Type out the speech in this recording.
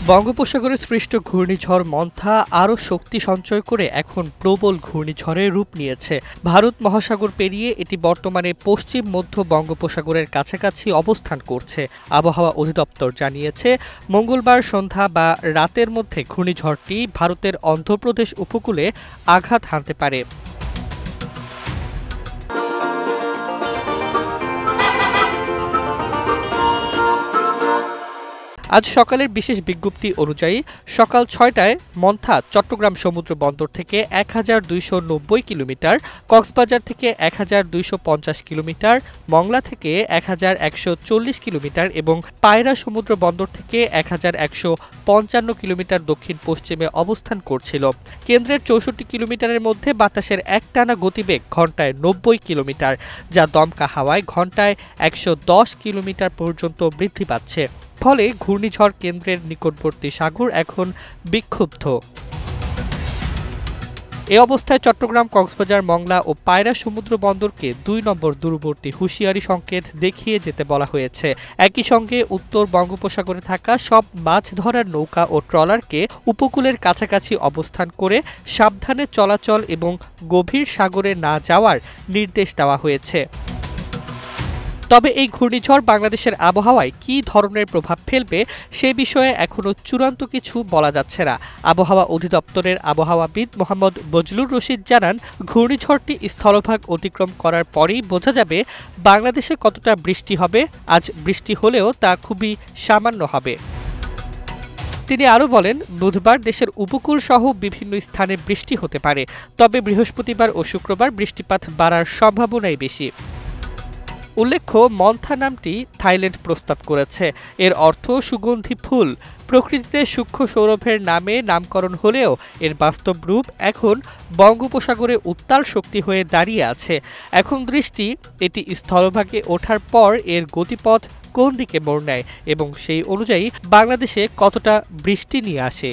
বঙ্গোপসাগরে সৃষ্ট ঘূর্ণিঝড় মন্থা আরও শক্তি সঞ্চয় করে এখন প্রবল ঘূর্ণিঝড়ে রূপ নিয়েছে। ভারত মহাসাগর পেরিয়ে এটি বর্তমানে পশ্চিম মধ্য বঙ্গোপসাগরের কাছাকাছি অবস্থান করছে। আবহাওয়া অধিদপ্তর জানিয়েছে, মঙ্গলবার সন্ধ্যা বা রাতের মধ্যে ঘূর্ণিঝড়টি ভারতের অন্ধ্রপ্রদেশ উপকূলে আঘাত হানতে পারে। আজ সকালের বিশেষ বিজ্ঞপ্তি অনুযায়ী সকাল ৬টায় মন্থা চট্টগ্রাম সমুদ্র বন্দর থেকে ১,২৯০ কিলোমিটার, কক্সবাজার থেকে ১,২৫০ কিলোমিটার, মংলা থেকে ১,১৪০ কিলোমিটার এবং পায়রা সমুদ্র বন্দর থেকে ১,১৫৫ কিলোমিটার দক্ষিণ পশ্চিমে অবস্থান করছিল। কেন্দ্রের ৬৪ কিলোমিটারের মধ্যে বাতাসের একটানা গতিবেগ ঘন্টায় ৯০ কিলোমিটার, যা দমকা হাওয়ায় ঘন্টায় ১১০ কিলোমিটার পর্যন্ত বৃদ্ধি পাচ্ছে। ফলে ঘূর্ণিঝড় কেন্দ্রের নিকটবর্তী সাগর এখন বিক্ষুব্ধ। এ অবস্থায় চট্টগ্রাম, কক্সবাজার, মংলা ও পায়রা সমুদ্র বন্দরকে ২ নম্বর দূরবর্তী হুঁশিয়ারি সংকেত দেখিয়ে যেতে বলা হয়েছে। একই সঙ্গে উত্তর বঙ্গোপসাগরে থাকা সব মাছ ধরার নৌকা ও ট্রলারকে উপকূলের কাছাকাছি অবস্থান করে সাবধানে চলাচল এবং গভীর সাগরে না যাওয়ার নির্দেশ দেওয়া হয়েছে। তবে এই ঘূর্ণিঝড় বাংলাদেশের আবহাওয়ায় কী ধরনের প্রভাব ফেলবে সে বিষয়ে এখনও চূড়ান্ত কিছু বলা যাচ্ছে না। আবহাওয়া অধিদপ্তরের আবহাওয়াবিদ মোহাম্মদ বজলুর রশিদ জানান, ঘূর্ণিঝড়টি স্থলভাগ অতিক্রম করার পরেই বোঝা যাবে বাংলাদেশে কতটা বৃষ্টি হবে। আজ বৃষ্টি হলেও তা খুবই সামান্য হবে। তিনি আরও বলেন, বুধবার দেশের উপকূল সহ বিভিন্ন স্থানে বৃষ্টি হতে পারে, তবে বৃহস্পতিবার ও শুক্রবার বৃষ্টিপাত বাড়ার সম্ভাবনাই বেশি। উল্লেখ্য, মন্থা নামটি থাইল্যান্ড প্রস্তাব করেছে। এর অর্থ সুগন্ধি ফুল। প্রকৃতিতে সূক্ষ্ম সৌরভের নামে নামকরণ হলেও এর বাস্তব রূপ এখন বঙ্গোপসাগরে উত্তাল শক্তি হয়ে দাঁড়িয়ে আছে। এখন দৃষ্টি এটি স্থলভাগে ওঠার পর এর গতিপথ কোন দিকে মোড় নেয় এবং সেই অনুযায়ী বাংলাদেশে কতটা বৃষ্টি নিয়ে আসে।